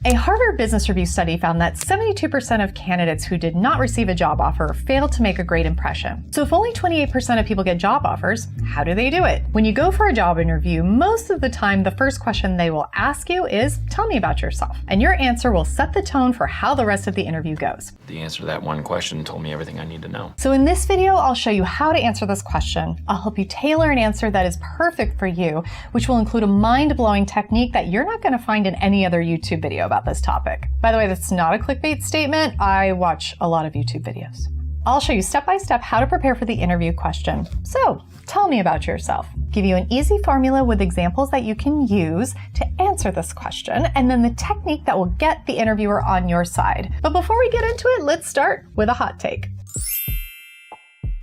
A Harvard Business Review study found that 72% of candidates who did not receive a job offer failed to make a great impression. So if only 28% of people get job offers, how do they do it? When you go for a job interview, most of the time the first question they will ask you is, tell me about yourself. And your answer will set the tone for how the rest of the interview goes. The answer to that one question told me everything I need to know. So in this video, I'll show you how to answer this question. I'll help you tailor an answer that is perfect for you, which will include a mind-blowing technique that you're not going to find in any other YouTube video about this topic. By the way, that's not a clickbait statement. I watch a lot of YouTube videos. I'll show you step-by-step how to prepare for the interview question. So, tell me about yourself. Give you an easy formula with examples that you can use to answer this question, and then the technique that will get the interviewer on your side. But before we get into it, let's start with a hot take.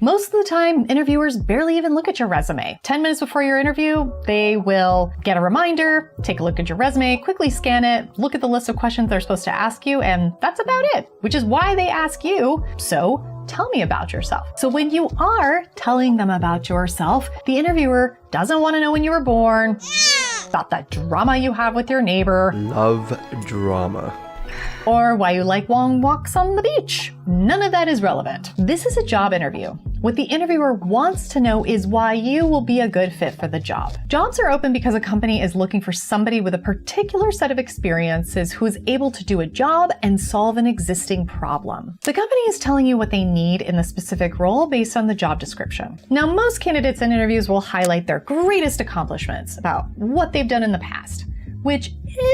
Most of the time, interviewers barely even look at your resume. 10 minutes before your interview, they will get a reminder, take a look at your resume, quickly scan it, look at the list of questions they're supposed to ask you, and that's about it. Which is why they ask you, so tell me about yourself. So when you are telling them about yourself, the interviewer doesn't want to know when you were born, about that drama you have with your neighbor. Love drama. Or why you like long walks on the beach. None of that is relevant. This is a job interview. What the interviewer wants to know is why you will be a good fit for the job. Jobs are open because a company is looking for somebody with a particular set of experiences who is able to do a job and solve an existing problem. The company is telling you what they need in the specific role based on the job description. Now, most candidates in interviews will highlight their greatest accomplishments about what they've done in the past, which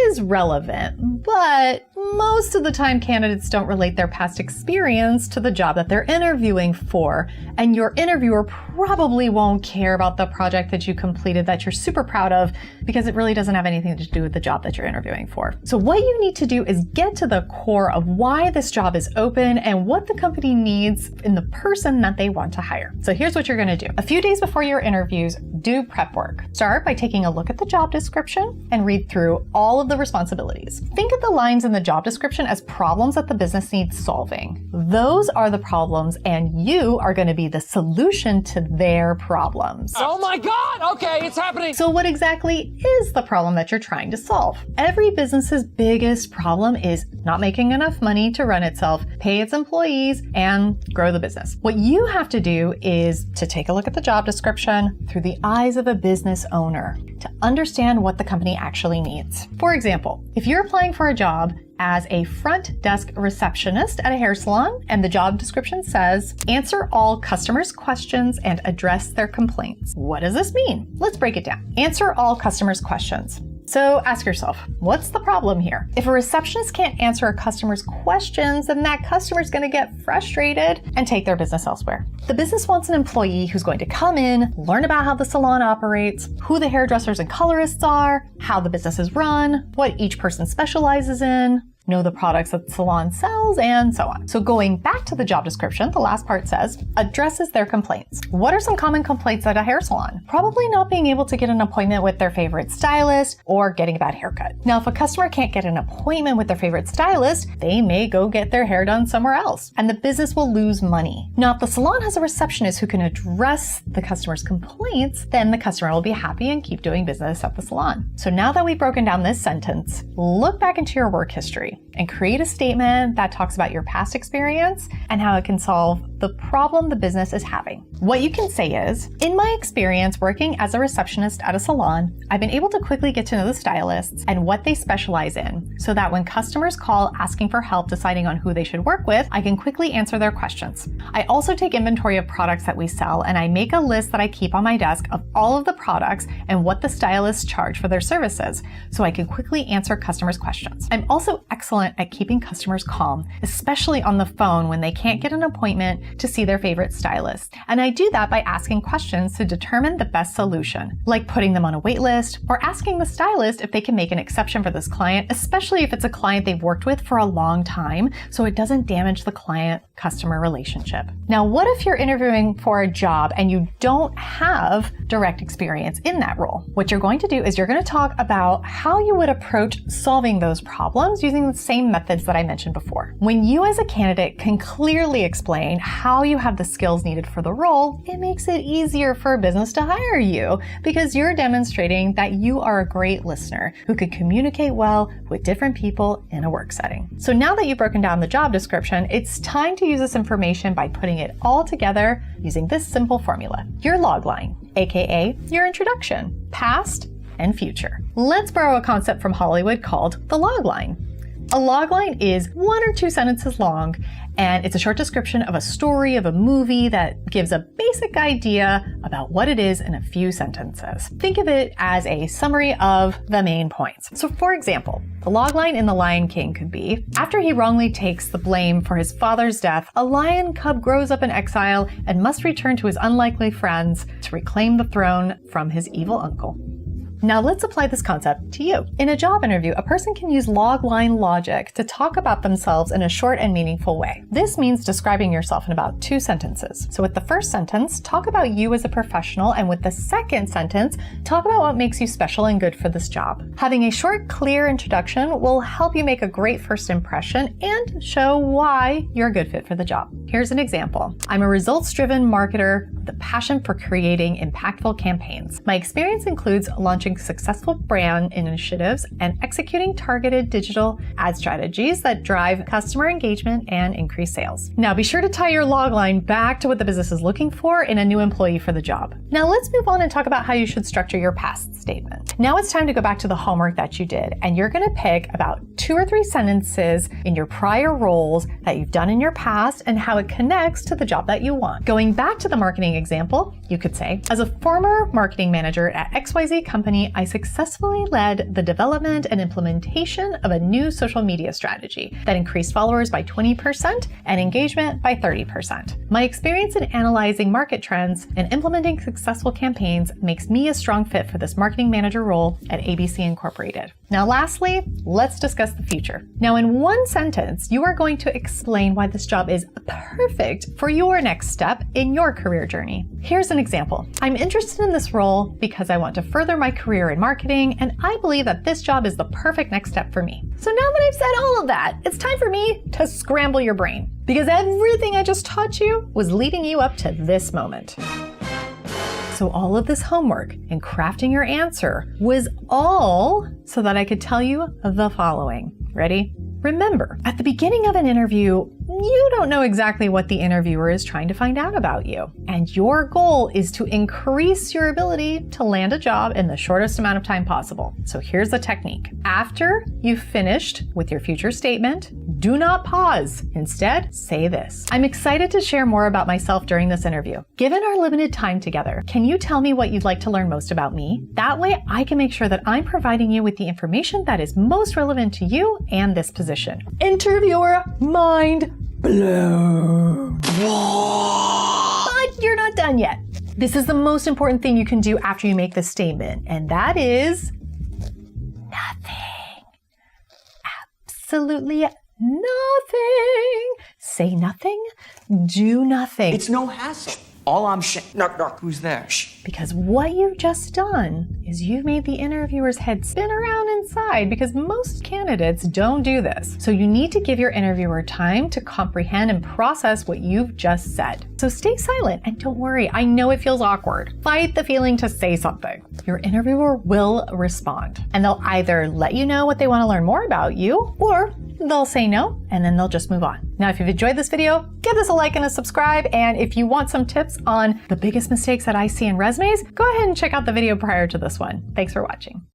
is relevant, but most of the time candidates don't relate their past experience to the job that they're interviewing for, and your interviewer probably won't care about the project that you completed that you're super proud of because it really doesn't have anything to do with the job that you're interviewing for. So what you need to do is get to the core of why this job is open and what the company needs in the person that they want to hire. So here's what you're going to do. A few days before your interviews, do prep work. Start by taking a look at the job description and read through all of the responsibilities. Think of the lines in the job description as problems that the business needs solving. Those are the problems, and you are going to be the solution to their problems. Oh my God! Okay, it's happening! So what exactly is the problem that you're trying to solve? Every business's biggest problem is not making enough money to run itself, pay its employees, and grow the business. What you have to do is to take a look at the job description through the eyes of a business owner to understand what the company actually needs. For example, if you're applying for a job as a front desk receptionist at a hair salon, and the job description says, answer all customers' questions and address their complaints. What does this mean? Let's break it down. Answer all customers' questions. So ask yourself, what's the problem here? If a receptionist can't answer a customer's questions, then that customer's going to get frustrated and take their business elsewhere. The business wants an employee who's going to come in, learn about how the salon operates, who the hairdressers and colorists are, how the business is run, what each person specializes in, know the products that the salon sells, and so on. So going back to the job description, the last part says, addresses their complaints. What are some common complaints at a hair salon? Probably not being able to get an appointment with their favorite stylist or getting a bad haircut. Now, if a customer can't get an appointment with their favorite stylist, they may go get their hair done somewhere else, and the business will lose money. Now, if the salon has a receptionist who can address the customer's complaints, then the customer will be happy and keep doing business at the salon. So now that we've broken down this sentence, look back into your work history and create a statement that talks about your past experience and how it can solve the problem the business is having. What you can say is, in my experience working as a receptionist at a salon, I've been able to quickly get to know the stylists and what they specialize in, so that when customers call asking for help deciding on who they should work with, I can quickly answer their questions. I also take inventory of products that we sell, and I make a list that I keep on my desk of all of the products and what the stylists charge for their services, so I can quickly answer customers' questions. I'm also excellent at keeping customers calm, especially on the phone when they can't get an appointment to see their favorite stylist. And I do that by asking questions to determine the best solution, like putting them on a wait list or asking the stylist if they can make an exception for this client, especially if it's a client they've worked with for a long time, so it doesn't damage the client customer relationship. Now, what if you're interviewing for a job and you don't have direct experience in that role? What you're going to do is you're going to talk about how you would approach solving those problems using the same methods that I mentioned before. When you as a candidate can clearly explain how you have the skills needed for the role, it makes it easier for a business to hire you because you're demonstrating that you are a great listener who can communicate well with different people in a work setting. So now that you've broken down the job description, it's time to use this information by putting it all together using this simple formula. Your logline, aka your introduction, past and future. Let's borrow a concept from Hollywood called the logline. A logline is 1 or 2 sentences long, and it's a short description of a story of a movie that gives a basic idea about what it is in a few sentences. Think of it as a summary of the main points. So for example, the logline in The Lion King could be, after he wrongly takes the blame for his father's death, a lion cub grows up in exile and must return to his unlikely friends to reclaim the throne from his evil uncle. Now let's apply this concept to you. In a job interview, a person can use logline logic to talk about themselves in a short and meaningful way. This means describing yourself in about 2 sentences. So with the first sentence, talk about you as a professional, and with the second sentence, talk about what makes you special and good for this job. Having a short, clear introduction will help you make a great first impression and show why you're a good fit for the job. Here's an example. I'm a results-driven marketer with a passion for creating impactful campaigns. My experience includes launching successful brand initiatives and executing targeted digital ad strategies that drive customer engagement and increase sales. Now be sure to tie your logline back to what the business is looking for in a new employee for the job. Now let's move on and talk about how you should structure your past statement. Now it's time to go back to the homework that you did, and you're going to pick about 2 or 3 sentences in your prior roles that you've done in your past and how it connects to the job that you want. Going back to the marketing example, you could say, as a former marketing manager at XYZ company, I successfully led the development and implementation of a new social media strategy that increased followers by 20% and engagement by 30%. My experience in analyzing market trends and implementing successful campaigns makes me a strong fit for this marketing manager role at ABC Incorporated. Now lastly, let's discuss the future. Now in 1 sentence, you are going to explain why this job is perfect for your next step in your career journey. Here's an example. I'm interested in this role because I want to further my career in marketing, and I believe that this job is the perfect next step for me. So now that I've said all of that, it's time for me to scramble your brain, because everything I just taught you was leading you up to this moment. So all of this homework and crafting your answer was all so that I could tell you the following. Ready? Remember, at the beginning of an interview, you don't know exactly what the interviewer is trying to find out about you. And your goal is to increase your ability to land a job in the shortest amount of time possible. So here's the technique. After you've finished with your future statement, do not pause. Instead, say this. I'm excited to share more about myself during this interview. Given our limited time together, can you tell me what you'd like to learn most about me? That way I can make sure that I'm providing you with the information that is most relevant to you and this position. Interviewer mind blown. But you're not done yet. This is the most important thing you can do after you make this statement, and that is nothing. Absolutely nothing. Say nothing, do nothing. It's no hassle. All I'm saying. No, who's there? Shh. Because what you've just done is you've made the interviewer's head spin around inside, because most candidates don't do this. So you need to give your interviewer time to comprehend and process what you've just said. So stay silent and don't worry. I know it feels awkward. Fight the feeling to say something. Your interviewer will respond, and they'll either let you know what they want to learn more about you, or they'll say no, and then they'll just move on. Now, if you've enjoyed this video, give this a like and a subscribe. And if you want some tips on the biggest mistakes that I see in resumes, go ahead and check out the video prior to this one. Thanks for watching.